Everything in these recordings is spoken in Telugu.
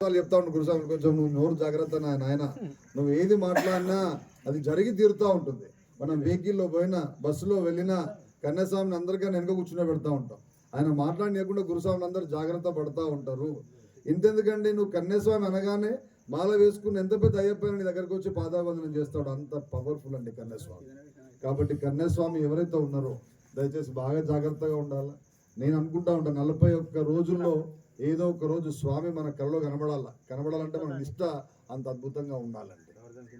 చెప్తా ఉండు గురుస్వామి, కొంచెం నువ్వు నోరు జాగ్రత్త నాయన, నువ్వు ఏది మాట్లాడినా అది జరిగి తీరుతూ ఉంటుంది. మనం వెహికల్లో పోయినా బస్సులో వెళ్ళినా కన్యాస్వామిని అందరికీ వెనక కూర్చునే పెడతా ఉంటాం. ఆయన మాట్లాడలేకుండా గురుస్వామిని అందరూ జాగ్రత్త పడతా ఉంటారు. ఇంతెందుకండి, నువ్వు కన్యాస్వామి అనగానే మాల వేసుకుని ఎంత పెద్ద అయ్యప్ప నీ దగ్గరకు వచ్చి పాదాబంధనం చేస్తాడు. అంత పవర్ఫుల్ అండి కన్యాస్వామి. కాబట్టి కన్యాస్వామి ఎవరైతే ఉన్నారో దయచేసి బాగా జాగ్రత్తగా ఉండాలి. నేను అనుకుంటా ఉంటాను 41 రోజుల్లో ఏదో ఒక రోజు స్వామి మన కళ్ళలో కనబడాలంటే మన నిష్ట అంత అద్భుతంగా ఉండాలండి.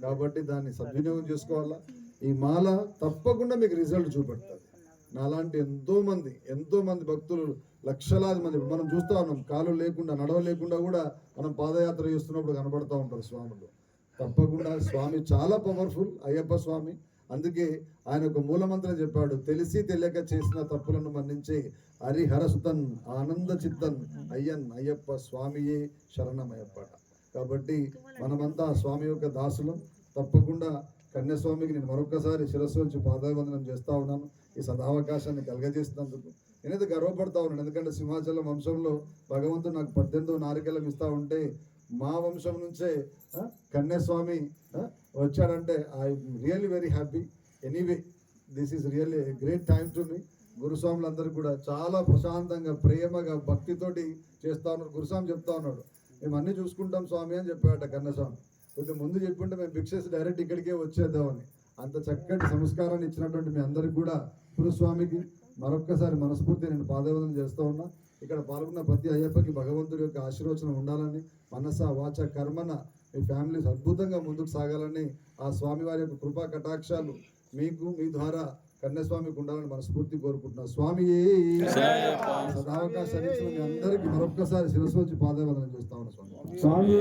కాబట్టి దాన్ని సద్వినియోగం చేసుకోవాలా. ఈ మాల తప్పకుండా మీకు రిజల్ట్ చూపెడుతుంది. నాలాంటి ఎంతో మంది భక్తులు, లక్షలాది మంది మనం చూస్తూ ఉన్నాం, కాలు లేకుండా నడవలేకుండా కూడా మనం పాదయాత్ర చేస్తున్నప్పుడు కనబడుతూ ఉంటారు స్వాములు. తప్పకుండా స్వామి చాలా పవర్ఫుల్ అయ్యప్ప స్వామి. అందుకే ఆయన ఒక మూలమంత్రం చెప్పాడు, తెలిసి తెలియక చేసిన తప్పులను మన్నించే హరిహరసుతన్ ఆనంద చిత్తన్ అయ్యప్ప స్వామియే శరణమయ్యప్పట. కాబట్టి మనమంతా స్వామి యొక్క దాసులం. తప్పకుండా కన్యాస్వామికి నేను మరొకసారి శిరస్సు నుంచి పాదాభివందనం చేస్తా ఉన్నాను. ఈ సదావకాశాన్ని కలగజేసినందుకు నేనైతే గర్వపడతా ఉన్నాను. ఎందుకంటే సింహాచలం వంశంలో భగవంతుడు నాకు 18 నారికలం ఇస్తా ఉంటే మా వంశం నుంచే కన్యాస్వామి వచ్చాడంటే I really very happy. Anyway this is really great time to me. గురుస్వాములందరూ కూడా చాలా ప్రశాంతంగా ప్రేమగా భక్తితోటి చేస్తా ఉన్నారు. గురుస్వామి చెప్తా ఉన్నాడు, మేము అన్నీ చూసుకుంటాం స్వామి అని చెప్పాట కన్యాస్వామి. కొద్దిగా ముందు చెప్పుకుంటే మేము భిక్షేసి డైరెక్ట్ ఇక్కడికే వచ్చేద్దామని. అంత చక్కటి సంస్కారాన్ని ఇచ్చినటువంటి మీ అందరికి కూడా గురుస్వామికి మరొక్కసారి మనస్ఫూర్తి నేను పాదవందనం చేస్తూ ఉన్నా. ఇక్కడ పాల్గొన్న ప్రతి అయ్యప్పకి భగవంతుడి యొక్క ఆశీర్వచనం ఉండాలని, మనస వాచ కర్మన మీ ఫ్యామిలీస్ అద్భుతంగా ముందుకు సాగాలని, ఆ స్వామివారి యొక్క కృపా కటాక్షాలు మీకు మీ ద్వారా కన్యాస్వామికి ఉండాలని మనస్ఫూర్తి కోరుకుంటున్నాను. స్వామి సదావకాశాన్ని మీ అందరికీ మరొక్కసారి శిరస్సు వచ్చి పాదవందనం చేస్తా ఉన్నా స్వామి.